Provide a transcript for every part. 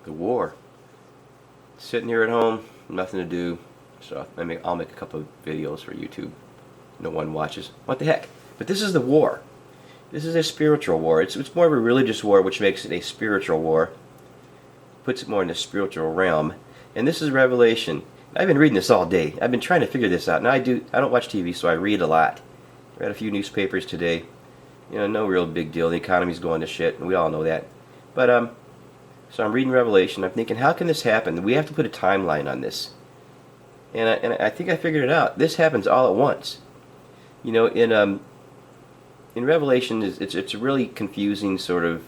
The war. Sitting here at home, nothing to do, so I'll make a couple of videos for YouTube. No one watches. What the heck? But this is the war. This is a spiritual war. It's more of a religious war, which makes it a spiritual war. Puts it more in the spiritual realm. And this is Revelation. I've been reading this all day. I've been trying to figure this out. Now I don't watch TV, so I read a lot. I read a few newspapers today. You know, no real big deal. The economy's going to shit, and we all know that. But so I'm reading Revelation. I'm thinking, how can this happen? We have to put a timeline on this. And I think I figured it out. This happens all at once. You know, in Revelation, it's a really confusing sort of.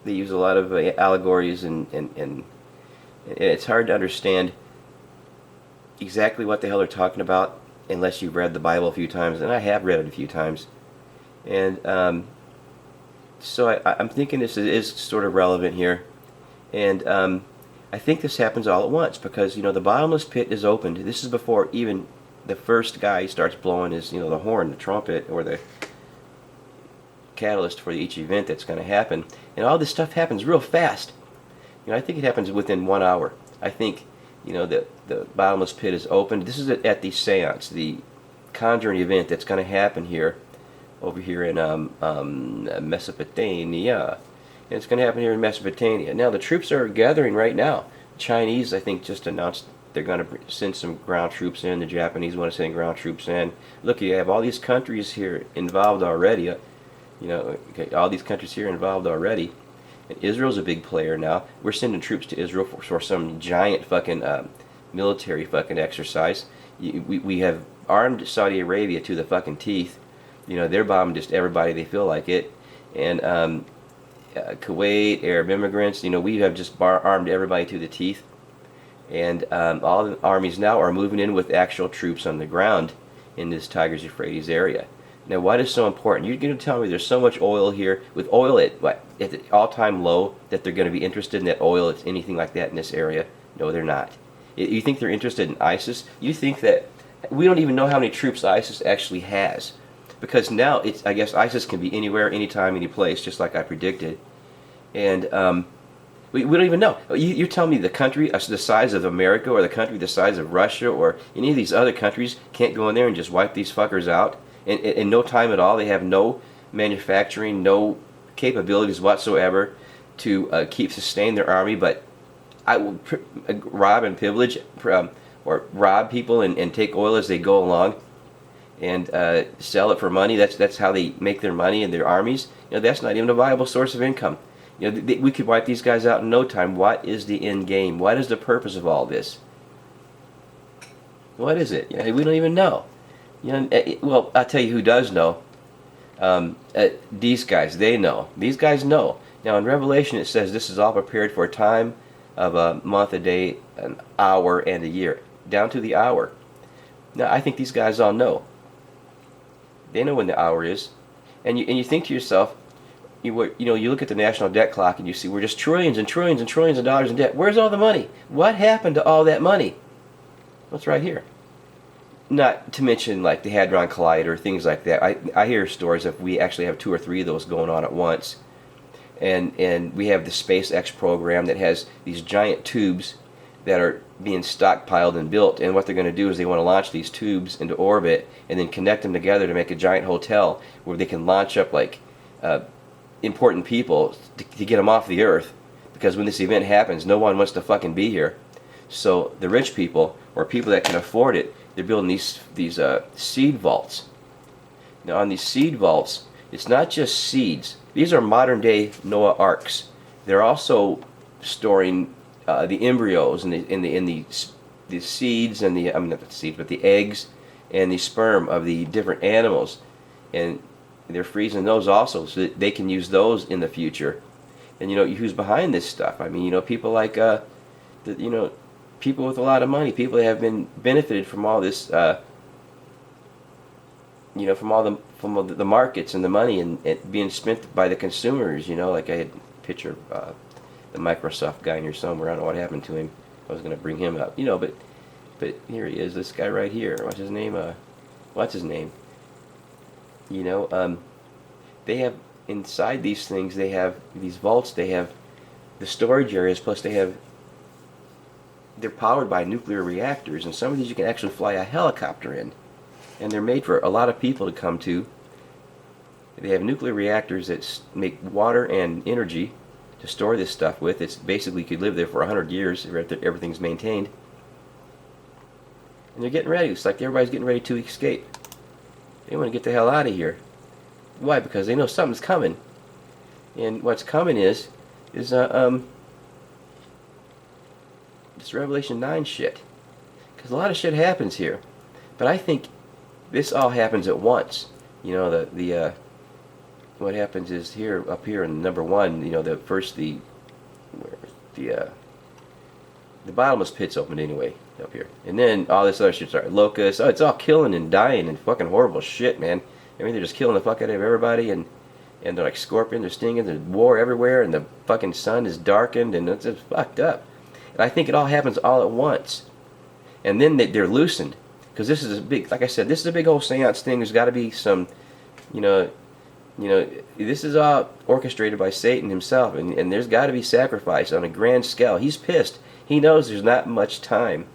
They use a lot of allegories, and it's hard to understand exactly what the hell they're talking about unless you've read the Bible a few times, and I have read it a few times. And so I'm thinking this is sort of relevant here. And I think this happens all at once because, you know, the bottomless pit is opened. This is before even the first guy starts blowing his, you know, the horn, the trumpet, or the catalyst for each event that's going to happen. And all this stuff happens real fast. You know, I think it happens within 1 hour. I think, you know, the bottomless pit is opened. This is at the seance, the conjuring event that's going to happen here, over here in Mesopotamia. And it's going to happen here in Mesopotamia. Now, the troops are gathering right now. The Chinese, I think, just announced they're going to send some ground troops in. The Japanese want to send ground troops in. Look, you have all these countries here involved already. You know, okay, all these countries here involved already. And Israel's a big player now. We're sending troops to Israel for some giant fucking military fucking exercise. We have armed Saudi Arabia to the fucking teeth. You know, they're bombing just everybody they feel like it. And Kuwait, Arab immigrants, you know, we have just armed everybody to the teeth. And all the armies now are moving in with actual troops on the ground in this Tigris-Euphrates area. Now, why is so important? You're going to tell me there's so much oil here, with oil at the all-time low, that they're going to be interested in that oil, it's anything like that in this area? No, they're not. You think they're interested in ISIS? You think that we don't even know how many troops ISIS actually has. Because now, I guess ISIS can be anywhere, anytime, any place, just like I predicted. And we don't even know. You're telling me the country the size of America, or the country the size of Russia, or any of these other countries can't go in there and just wipe these fuckers out? In no time at all. They have no manufacturing, no capabilities whatsoever to sustain their army, but I will rob and pillage, or rob people and take oil as they go along, and sell it for money. That's how they make their money and their armies. You know, that's not even a viable source of income. You know, we could wipe these guys out in no time. What is the end game? What is the purpose of all this? What is it? You know, we don't even know. You know, well, I'll tell you who does know. These guys, they know. These guys know. Now, in Revelation, it says this is all prepared for a time of a month, a day, an hour, and a year, down to the hour. Now, I think these guys all know. They know when the hour is, and you think to yourself, you look at the national debt clock and you see we're just trillions and trillions and trillions of dollars in debt. Where's all the money? What happened to all that money? Well, it's right here. Not to mention like the Hadron Collider, things like that. I hear stories of we actually have 2 or 3 of those going on at once. And we have the SpaceX program that has these giant tubes that are being stockpiled and built. And what they're going to do is they want to launch these tubes into orbit and then connect them together to make a giant hotel where they can launch up like important people to get them off the Earth. Because when this event happens, no one wants to fucking be here. So the rich people, or people that can afford it, they're building these seed vaults. Now on these seed vaults, it's not just seeds. These are modern day Noah arks. They're also storing the embryos and the seeds and not the seeds, but the eggs and the sperm of the different animals, and they're freezing those also so that they can use those in the future. And you know who's behind this stuff? I mean, you know, people like people with a lot of money, people that have been benefited from all this, from the markets and the money and it being spent by the consumers. You know, like I had a picture of the Microsoft guy in here somewhere. I don't know what happened to him. I was going to bring him up, you know, but here he is, this guy right here. What's his name? You know, they have inside these things. They have these vaults. They have the storage areas, plus they're powered by nuclear reactors, and some of these you can actually fly a helicopter in, and they're made for a lot of people to come to. They have nuclear reactors that make water and energy to store this stuff with. It's basically, you could live there for 100 years if everything's maintained. And they're getting ready. It's like everybody's getting ready to escape. They want to get the hell out of here. Why? Because they know something's coming. And what's coming is this Revelation 9 shit. Because a lot of shit happens here. But I think this all happens at once. You know, what happens is here, up here in number 1, you know, the bottomless pit's opened anyway, up here. And then all this other shit started. Locusts, it's all killing and dying and fucking horrible shit, man. I mean, they're just killing the fuck out of everybody, and they're like scorpions, they're stinging, there's war everywhere, and the fucking sun is darkened, and it's just fucked up. And I think it all happens all at once. And then they're loosened. Because this is a big, like I said, this is a big whole seance thing. There's got to be some, you know, this is all orchestrated by Satan himself, and there's got to be sacrifice on a grand scale. He's pissed. He knows there's not much time,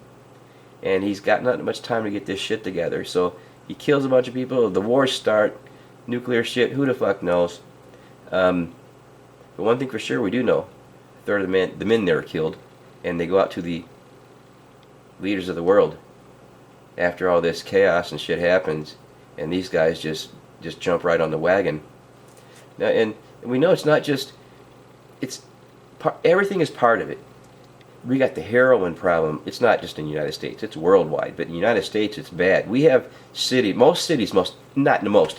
and he's got not much time to get this shit together. So he kills a bunch of people. The wars start, nuclear shit. Who the fuck knows? But one thing for sure we do know: a third of the men there are killed, and they go out to the leaders of the world after all this chaos and shit happens, and these guys just jump right on the wagon. Now, and we know it's not just, everything is part of it. We got the heroin problem. It's not just in the United States, it's worldwide, but in the United States it's bad. We have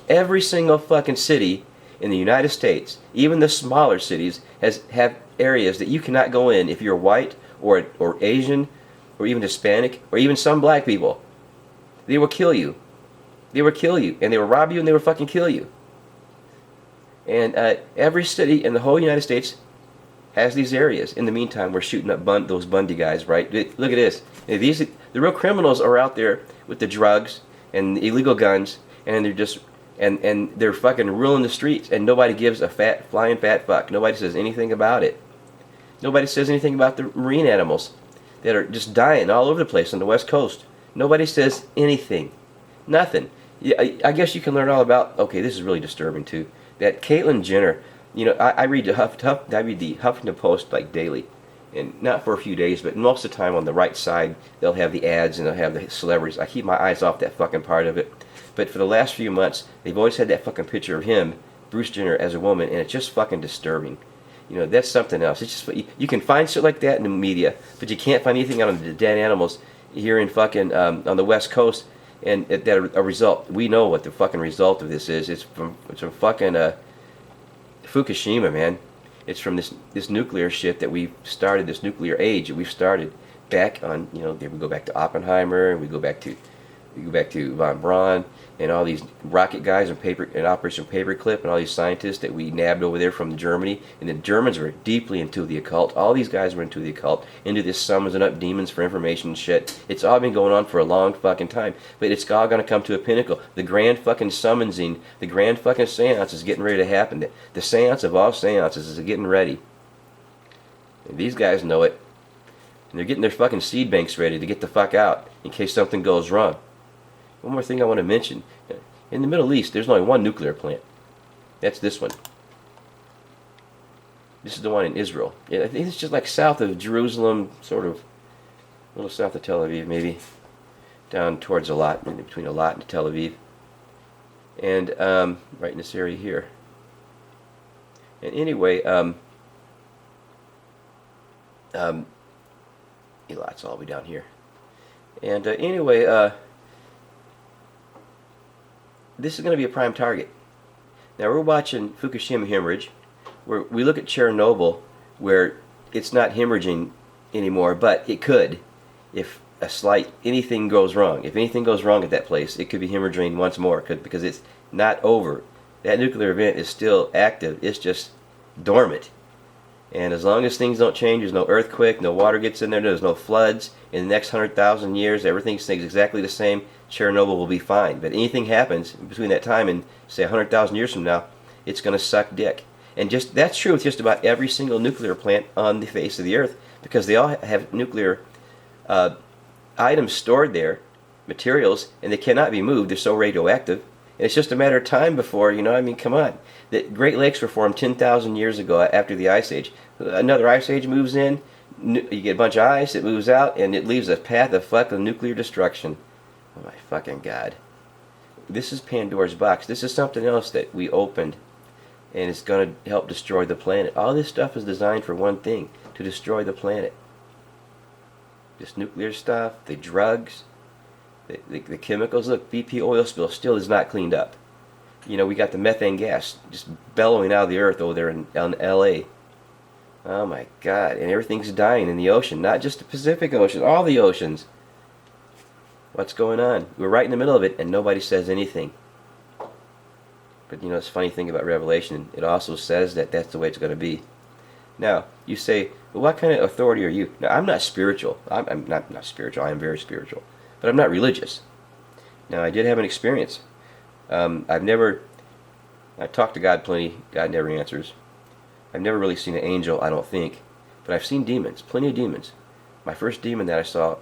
every single fucking city in the United States, even the smaller cities, have areas that you cannot go in if you're white or Asian or even Hispanic or even some black people. They will kill you. They will kill you, and they will rob you, and they will fucking kill you. And every city in the whole United States has these areas. In the meantime, we're shooting up those Bundy guys, right? Look at this. The real criminals are out there with the drugs and the illegal guns, and they're just and they're fucking ruling the streets, and nobody gives a flying fat fuck. Nobody says anything about it. Nobody says anything about the marine animals that are just dying all over the place on the West Coast. Nobody says anything. Nothing. Yeah, I guess you can learn all about. Okay, this is really disturbing too. That Caitlyn Jenner, you know, I read the Huffington Post like daily, and not for a few days, but most of the time on the right side they'll have the ads and they'll have the celebrities. I keep my eyes off that fucking part of it, but for the last few months they've always had that fucking picture of him, Bruce Jenner, as a woman, and it's just fucking disturbing. You know, that's something else. It's just, you can find shit like that in the media, but you can't find anything on the dead animals here in fucking on the West Coast. And that a result, we know what the fucking result of this is. It's from fucking Fukushima, man. It's from this nuclear shit that we've started, this nuclear age that we've started back on. You know, we go back to Oppenheimer, and we go back to von Braun and all these rocket guys and Operation Paperclip and all these scientists that we nabbed over there from Germany. And the Germans were deeply into the occult. All these guys were into the occult, into this summoning up demons for information and shit. It's all been going on for a long fucking time. But it's all going to come to a pinnacle. The grand fucking summoning, the grand fucking seance is getting ready to happen. The seance of all seances is getting ready. And these guys know it. And they're getting their fucking seed banks ready to get the fuck out in case something goes wrong. One more thing I want to mention. In the Middle East, there's only one nuclear plant. That's this one. This is the one in Israel. I think it's just like south of Jerusalem, sort of a little south of Tel Aviv, maybe. Down towards Eilat, between Eilat and Tel Aviv. And right in this area here. And anyway, Eilat's all the way down here. And anyway, this is going to be a prime target. Now we're watching Fukushima hemorrhage, where we look at Chernobyl, where it's not hemorrhaging anymore, but it could if anything goes wrong. If anything goes wrong at that place, it could be hemorrhaging once more, because it's not over. That nuclear event is still active. It's just dormant. And as long as things don't change, there's no earthquake, no water gets in there, there's no floods, in the next 100,000 years, everything stays exactly the same, Chernobyl will be fine. But anything happens between that time and, say, 100,000 years from now, it's going to suck dick. And just that's true with just about every single nuclear plant on the face of the earth, because they all have nuclear items stored there, materials, and they cannot be moved. They're so radioactive. And it's just a matter of time before, I mean, come on. The Great Lakes were formed 10,000 years ago after the Ice Age. Another Ice Age moves in, you get a bunch of ice, it moves out, and it leaves a path of fucking nuclear destruction. Oh my fucking God. This is Pandora's box. This is something else that we opened, and it's going to help destroy the planet. All this stuff is designed for one thing, to destroy the planet. This nuclear stuff, the drugs, the chemicals. Look, BP oil spill still is not cleaned up. We got the methane gas just bellowing out of the earth over there in LA. Oh my God, and everything's dying in the ocean, not just the Pacific Ocean, all the oceans. What's going on? We're right in the middle of it, and nobody says anything. But it's a funny thing about Revelation, it also says that that's the way it's going to be. Now, you say, well, what kind of authority are you? Now, I'm not spiritual. I'm not spiritual. I am very spiritual. But I'm not religious. Now, I did have an experience. I talked to God plenty. God never answers. I've never really seen an angel, I don't think. But I've seen demons, plenty of demons. My first demon that I saw,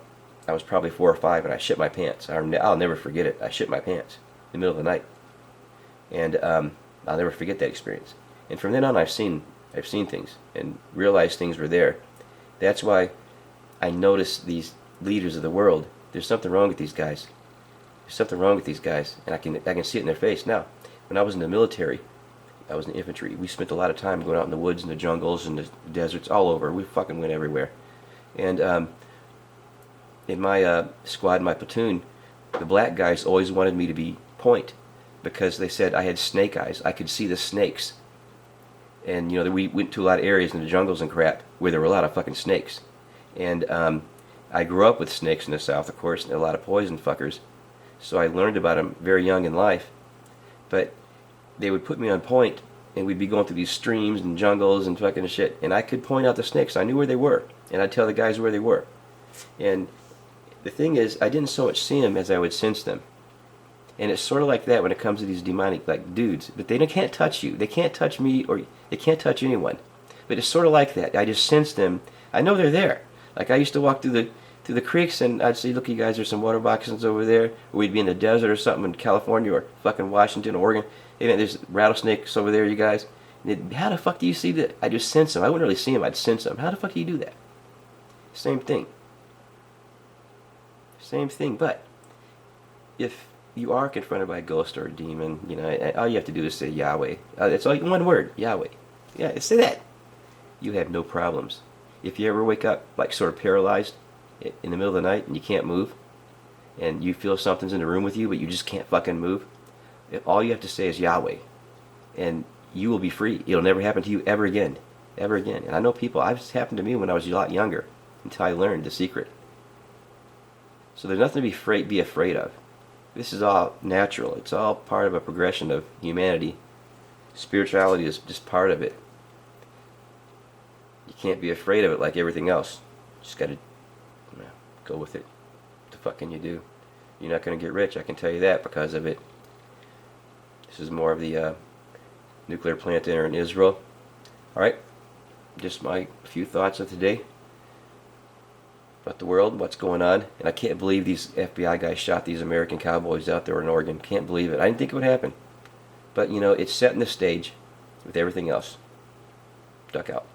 I was probably 4 or 5, and I shit my pants. I'll never forget it. I shit my pants in the middle of the night. And I'll never forget that experience. And from then on, I've seen things and realized things were there. That's why I notice these leaders of the world. There's something wrong with these guys. There's something wrong with these guys, and I can see it in their face. Now, when I was in the military, I was in the infantry. We spent a lot of time going out in the woods and the jungles and the deserts, all over. We fucking went everywhere. And in my squad, my platoon, the black guys always wanted me to be point, because they said I had snake eyes. I could see the snakes. And we went to a lot of areas in the jungles and crap where there were a lot of fucking snakes. And I grew up with snakes in the South, of course, and a lot of poison fuckers. So I learned about them very young in life. But they would put me on point, and we'd be going through these streams and jungles and fucking shit, and I could point out the snakes. I knew where they were, and I'd tell the guys where they were. And the thing is, I didn't so much see them as I would sense them. And it's sort of like that when it comes to these demonic dudes. But they can't touch you. They can't touch me, or they can't touch anyone. But it's sort of like that. I just sense them. I know they're there. Like I used to walk through the creeks, and I'd say, look, you guys, there's some water moccasins over there. Or we'd be in the desert or something in California or fucking Washington, Oregon. Hey man, there's rattlesnakes over there, you guys. And how the fuck do you see that? I just sense them. I wouldn't really see them. I'd sense them. How the fuck do you do that? Same thing. Same thing. But if you are confronted by a ghost or a demon, all you have to do is say Yahweh. It's all one word, Yahweh. Yeah, say that. You have no problems. If you ever wake up like sort of paralyzed in the middle of the night and you can't move, and you feel something's in the room with you but you just can't fucking move, all you have to say is Yahweh, and you will be free. It'll never happen to you ever again. Ever again. And I know people, it's happened to me when I was a lot younger, until I learned the secret. So there's nothing to be afraid of. This is all natural. It's all part of a progression of humanity. Spirituality is just part of it. You can't be afraid of it like everything else. Just gotta go with it. What the fuck can you do? You're not gonna get rich, I can tell you that, because of it. This is more of the nuclear plant there in Israel. Alright, just my few thoughts of today about the world, what's going on. And I can't believe these FBI guys shot these American cowboys out there in Oregon. Can't believe it. I didn't think it would happen. But, it's setting the stage with everything else. Duck out.